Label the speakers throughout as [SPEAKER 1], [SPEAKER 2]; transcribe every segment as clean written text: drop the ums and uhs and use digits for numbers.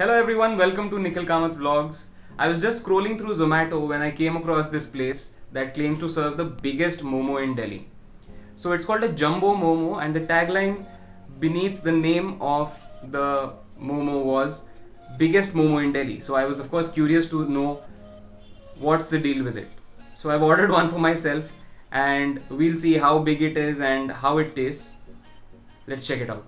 [SPEAKER 1] Hello everyone, welcome to Nikhil Kamath Vlogs. I was just scrolling through Zomato when I came across this place that claims to serve the biggest momo in Delhi. So it's called a Jumbo Momo, and the tagline beneath the name of the momo was biggest momo in Delhi. So I was of course curious to know what's the deal with it. So I've ordered one for myself and we'll see how big it is and how it tastes. Let's check it out.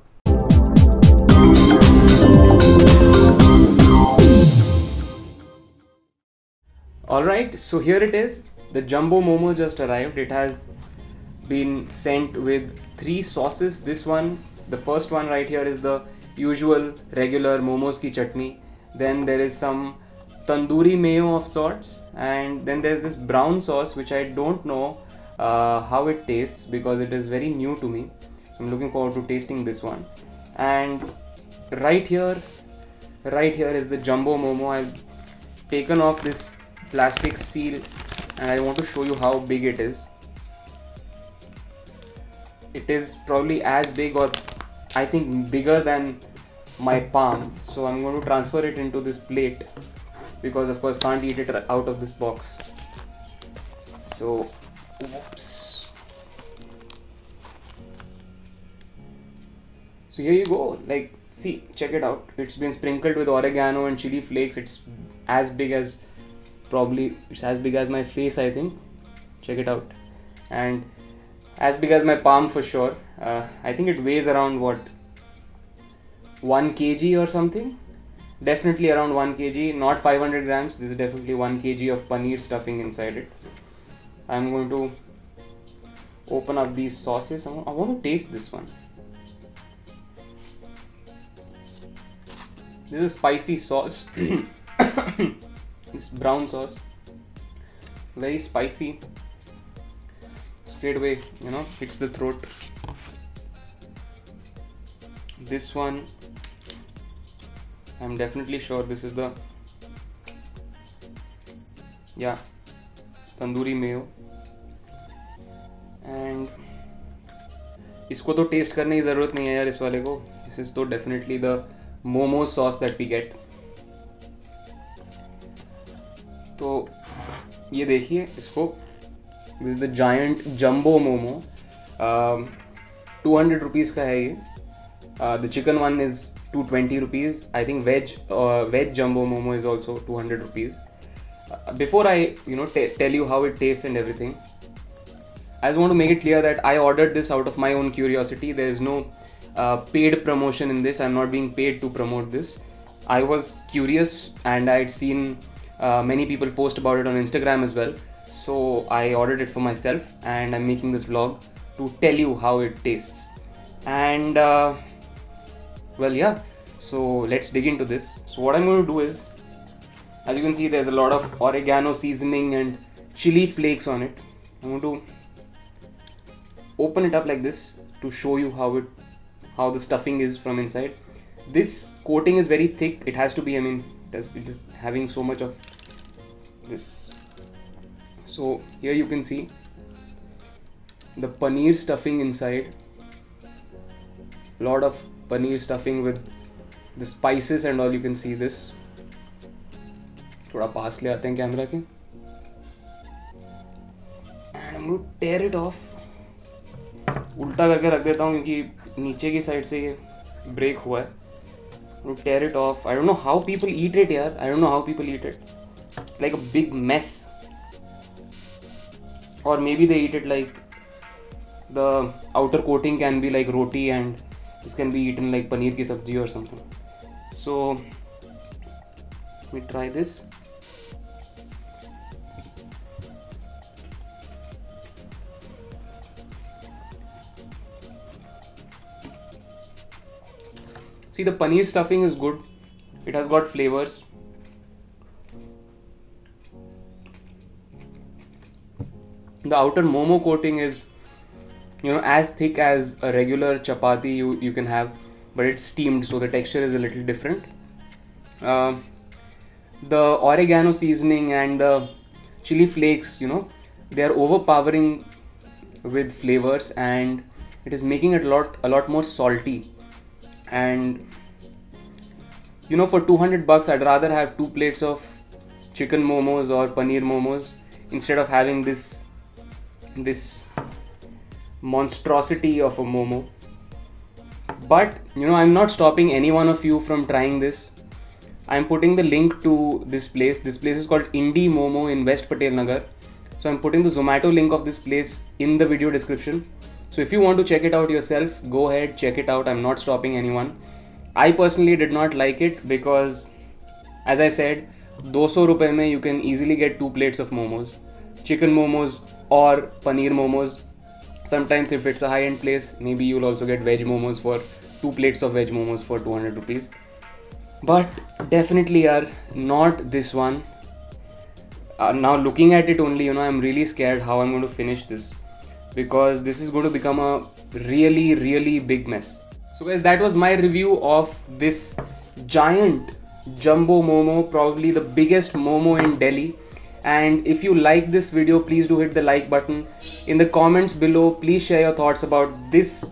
[SPEAKER 1] Alright, so here it is. The Jumbo Momo just arrived. It has been sent with 3 sauces. This one, the first one right here, is the usual regular momos ki chutney. Then there is some tandoori mayo of sorts, and then there's this brown sauce which I don't know how it tastes because it is very new to me. So I'm looking forward to tasting this one. And right here is the Jumbo Momo. I've taken off this plastic seal and I want to show you how big it is. It is probably as big, or I think bigger than my palm. So I'm going to transfer it into this plate because of course can't eat it out of this box. So whoops. So here you go. Like, see, check it out. It's been sprinkled with oregano and chili flakes. It's as big as my face, I think. Check it out. And as big as my palm for sure. I think it weighs around what, 1 kg or something. Definitely around 1 kg, not 500 grams. This is definitely 1 kg of paneer stuffing inside it. I'm going to open up these sauces. I want to taste this one. This is a spicy sauce. This brown sauce, very spicy, straight away, hits the throat. This one, I'm definitely sure this is the tandoori mayo, and इसको तो test करने की ज़रूरत नहीं है यार इस वाले को. This is तो definitely the momo sauce that we get. तो ये देखिए इसको. This is the giant jumbo momo. 200 rupees का है ये. The chicken one is 220 rupees. I think veg jumbo momo is also 200 rupees. Before I tell you how it tastes and everything, I just want to make it clear that I ordered this out of my own curiosity. There is no paid promotion in this. I'm not being paid to promote this. I was curious and I had seen many people post about it on Instagram as well, so I ordered it for myself and I'm making this vlog to tell you how it tastes. And so let's dig into this. So what I'm going to do is, as you can see, there's a lot of oregano seasoning and chili flakes on it. I'm going to open it up like this to show you how the stuffing is from inside. This coating is very thick. It has to be, it is having so much of this. So here you can see the paneer stuffing inside. Lot of paneer stuffing with the spices and all. You can see this. थोड़ा पास ले आते हैं camera के. And I'm going to tear it off. उल्टा करके रख देता हूँ क्योंकि नीचे की साइड से ये ब्रेक हुआ है. To tear it off. I don't know how people eat it here. I don't know how people eat it. It's like a big mess. Or maybe they eat it like the outer coating can be like roti and this can be eaten like paneer ki sabji or something. So let me try this. See, the paneer stuffing is good. It has got flavors. The outer momo coating is, as thick as a regular chapati you can have, but it's steamed, so the texture is a little different. The oregano seasoning and the chili flakes, they are overpowering with flavors, and it is making it a lot more salty. And you know, for 200 bucks, I'd rather have 2 plates of chicken momos or paneer momos instead of having this monstrosity of a momo. But you know, I'm not stopping any one of you from trying this. I'm putting the link to this place. This place is called Indie Momo in West Patel Nagar. So I'm putting the Zomato link of this place in the video description. So if you want to check it out yourself, go ahead, check it out. I'm not stopping anyone. I personally did not like it because, as I said, 200 rupees mein you can easily get 2 plates of momos, chicken momos or paneer momos. Sometimes if it's a high-end place, maybe you'll also get veg momos for 2 plates of veg momos for 200 rupees. But definitely are not this one. Now looking at it only, you know, I'm really scared how I'm going to finish this, because this is going to become a really big mess. So guys, that was my review of this giant jumbo momo, probably the biggest momo in Delhi. And if you like this video, please do hit the like button. In the comments below, please share your thoughts about this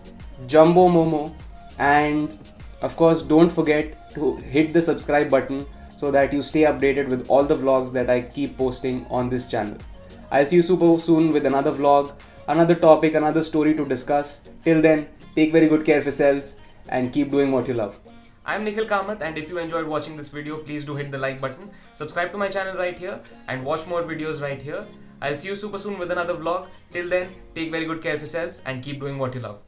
[SPEAKER 1] jumbo momo, and of course don't forget to hit the subscribe button so that you stay updated with all the vlogs that I keep posting on this channel. I'll see you super soon with another vlog, another topic, another story to discuss. Till then, take very good care of yourselves and keep doing what you love. I'm Nikhil Kamath, and if you enjoyed watching this video, please do hit the like button, subscribe to my channel right here and watch more videos right here. I'll see you super soon with another vlog. Till then, take very good care of yourselves and keep doing what you love.